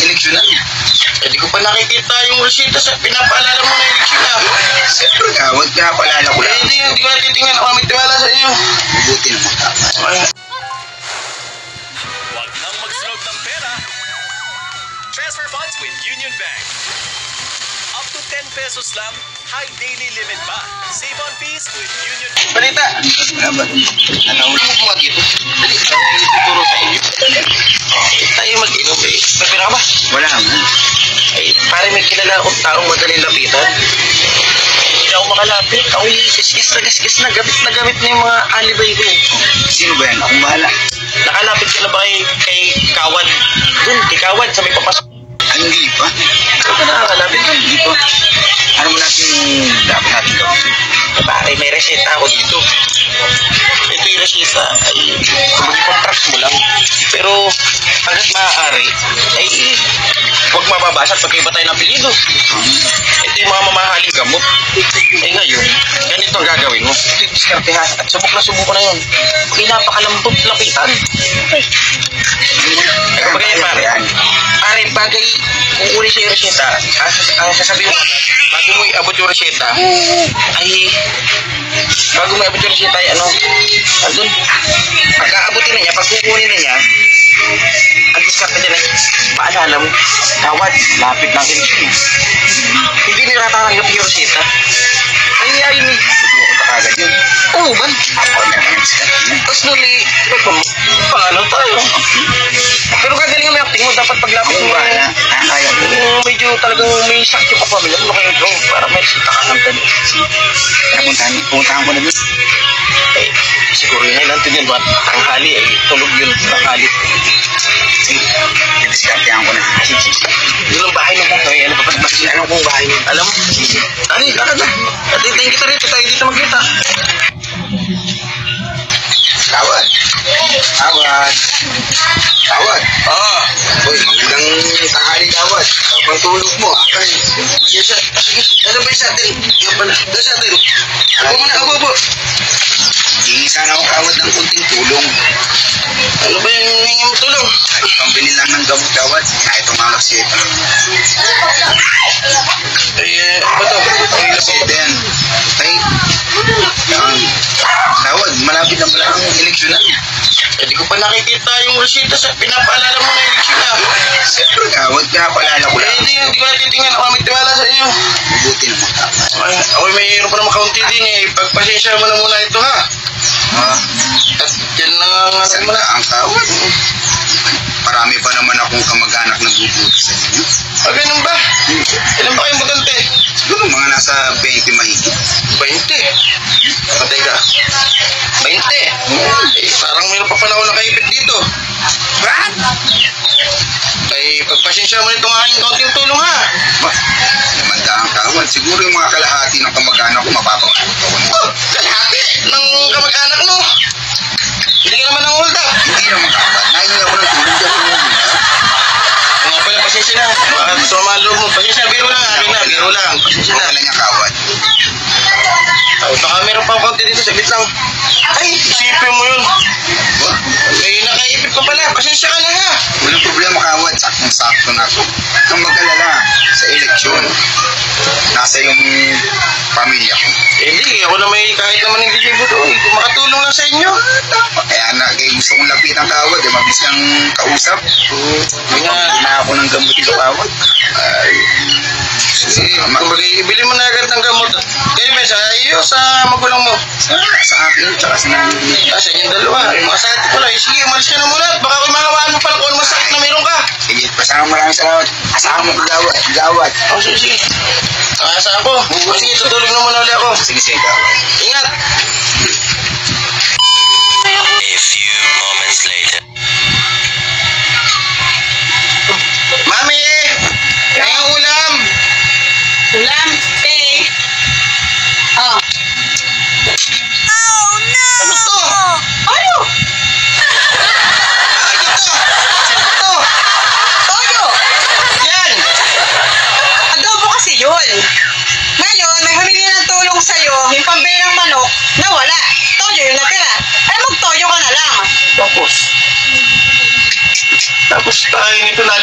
eleksyon na. Hindi ko pa nakikita yung resita sa pinapaalala mo na eleksyon na. Siyempre nga, huwag pinapaalala ko lang. Hindi ko natitingnan. Ako may tiwala sa inyo. Mabuti naman tama. Huwag nang magsunod ng pera. Transfer funds with Union Bank. Up to 10 pesos lang, high daily limit pa. Save on fees with Union Bank. Balita! Salamat. Nanahuli mo mga dito. Dali, tayo ituturo sa inyo. Tayo mag-inom eh. May pera ka ba? Wala naman. Ay, pare may kilala akong taong madaling lapitan. Hindi ako makalapit. Ako'y gisgis na gamit na yung mga alibay ko. Sino ba yan? Akong bahala. Nakalapit ka na ba kay Kawad? Doon, kay Kawad, sa may papasok. Ay, hindi pa. Saan ka nakakalapit doon? Dito. Ano mo natin dapat natin gawin? Eh, pare, may reseta ako dito. Ito yung reseta ay kumbaga pang-tracks mo lang. Pero hanggat maaari, ay huwag mababasa at pagkaiba tayo ng apelido. Ito yung mga mamahaling gamot. Eh ngayon, ganito ang gagawin mo. Ito yung diskartehan at subok na yun. Okay, napakalambot lapitan. Ay, kumbaga yan, pare. Pare, bagay kung uli sa yung reseta, ang sasabihin mo, bago mo iabot yung reseta, ay andun, pagkaabutin na niya, pag kukunin na niya, ang diskarte niya na, paalala mo, Kawad, lapit ng eleksyon. Hindi nila tatanggap yung reseta. Ay, ni. Hindi ko kagad yun. Oo ba? Ako na ang diskarte niya. Tapos nuli, paano tayo? Pero gagaling ang may acting mo, dapat paglapit mo, Wala. Kaya ko. medyo talagang may sakit yung kapamilya mo, kayo drone, para may reseta ka ng dali. Pumuntahan ko na doon. Eh, siguro yun ay nantin yun, tanghali, ay tulog yun, tanghali. Diskartehan ko na. Yun ang bahay mo kung kaya, ano pa kasi alam kong bahay mo. Alam mo? Ano, lakad na. Atintayin kita rito, tayo dito magkita. Kawad. Oo. Uy, magandang tanghali, Kawad. Kapag tulog mo, Ay, yes, sir. Sige, ano ba yung sa atin? Yan pala, doon sa atin. Ako muna, abo. hingi sana ako, Kawad, ng kunting tulong. Ano ba yung hingi mo tulong? Ay, pambili lang ng gamot, Kawad. Kahit umalak siya ito. Ay, ano ba ito? Ay, Kasi ito yan. Ay, Kawad, malapit na pala ang eleksyon na. hindi ko pa nakikita yung resita sa pinapaalala mo na eleksyon na. Siyempre nga, huwag pinapaalala ko lang. Hindi ko natitingnan. Ako may tiwala sa inyo. Mabuti naman tama. Ay, ako mayroon pa naman kaunti din eh. Pagpasensya mo na muna ito ha. At yan na nga Saan mo na na. ang Kawad? Marami pa naman akong kamag-anak na gugulo sa inyo. Ah, ganun ba? Ilan ba kayong bagante? Siguro mga nasa 20 mahigit. 20. Patay ka. 20. Eh, parang mayroon pa pala ako nakaipit dito. Brad! Ay, pagpasensya mo nitong aking kaunting tulong ha. Limandaan, Kawad. Siguro yung mga kalahati ng kamag-anak ko mapapagputo ko. Oh, kalahati ng kamag-anak mo. Hindi ka naman hold up. Hindi naman, Kawad. Nahingi ako ng tulong dyan. Mga pala, pasensya na. Baka gusto mo maloob mo. Pasensya, biro lang. Biro lang. Pasensya na. Wala niya, Kawad. Oh, baka meron pa kaunti dito. Saglit lang. Ay, isipin mo yun. May nakaipit pa pala. Pasensya ka na ha. Walang problema, Kawad. Saktong-sakto na ako. Kang mag-alala sa eleksyon. Nasa yung pamilya ko. Eh, hindi. Ako na may kahit naman hindi libo doon. Kung makatulong lang sa inyo. Kaya na, kaya gusto kong lapitan, Kawad. Mabilis kang kausap. Hindi nga. Hindi na ako ng gamot dito, Kawad. Ay, sige. Kumbaga, ibili mo na agad ng gamot. Kayo ba sa iyo, sa magulang mo? Sa akin, tsaka sa nangyayari. Sa inyong dalawa. Yung mga sakit ko lang. Sige, umalis ka na muna. Baka kung mahawaan mo pala kung ano masakit na meron ka. Sige, maraming salamat. Asahan mo ko, Kawad. Oh, sige. Nakasaan ko. Sige, tutulog na muna ulit ako. Sige, Kawad. Ingat. A few moments later. Mami! Kaya ang ulam! Ulam, Oh. Ano to? Ano? Ito! Ito! Toyo! Yan! Adobo kasi yun. Ngayon, may humingi ng tulong sa'yo, yung pambili ng manok, nawala. Toyo yung natira. Ay, magtoyo ka na lang. Tapos tayo nito na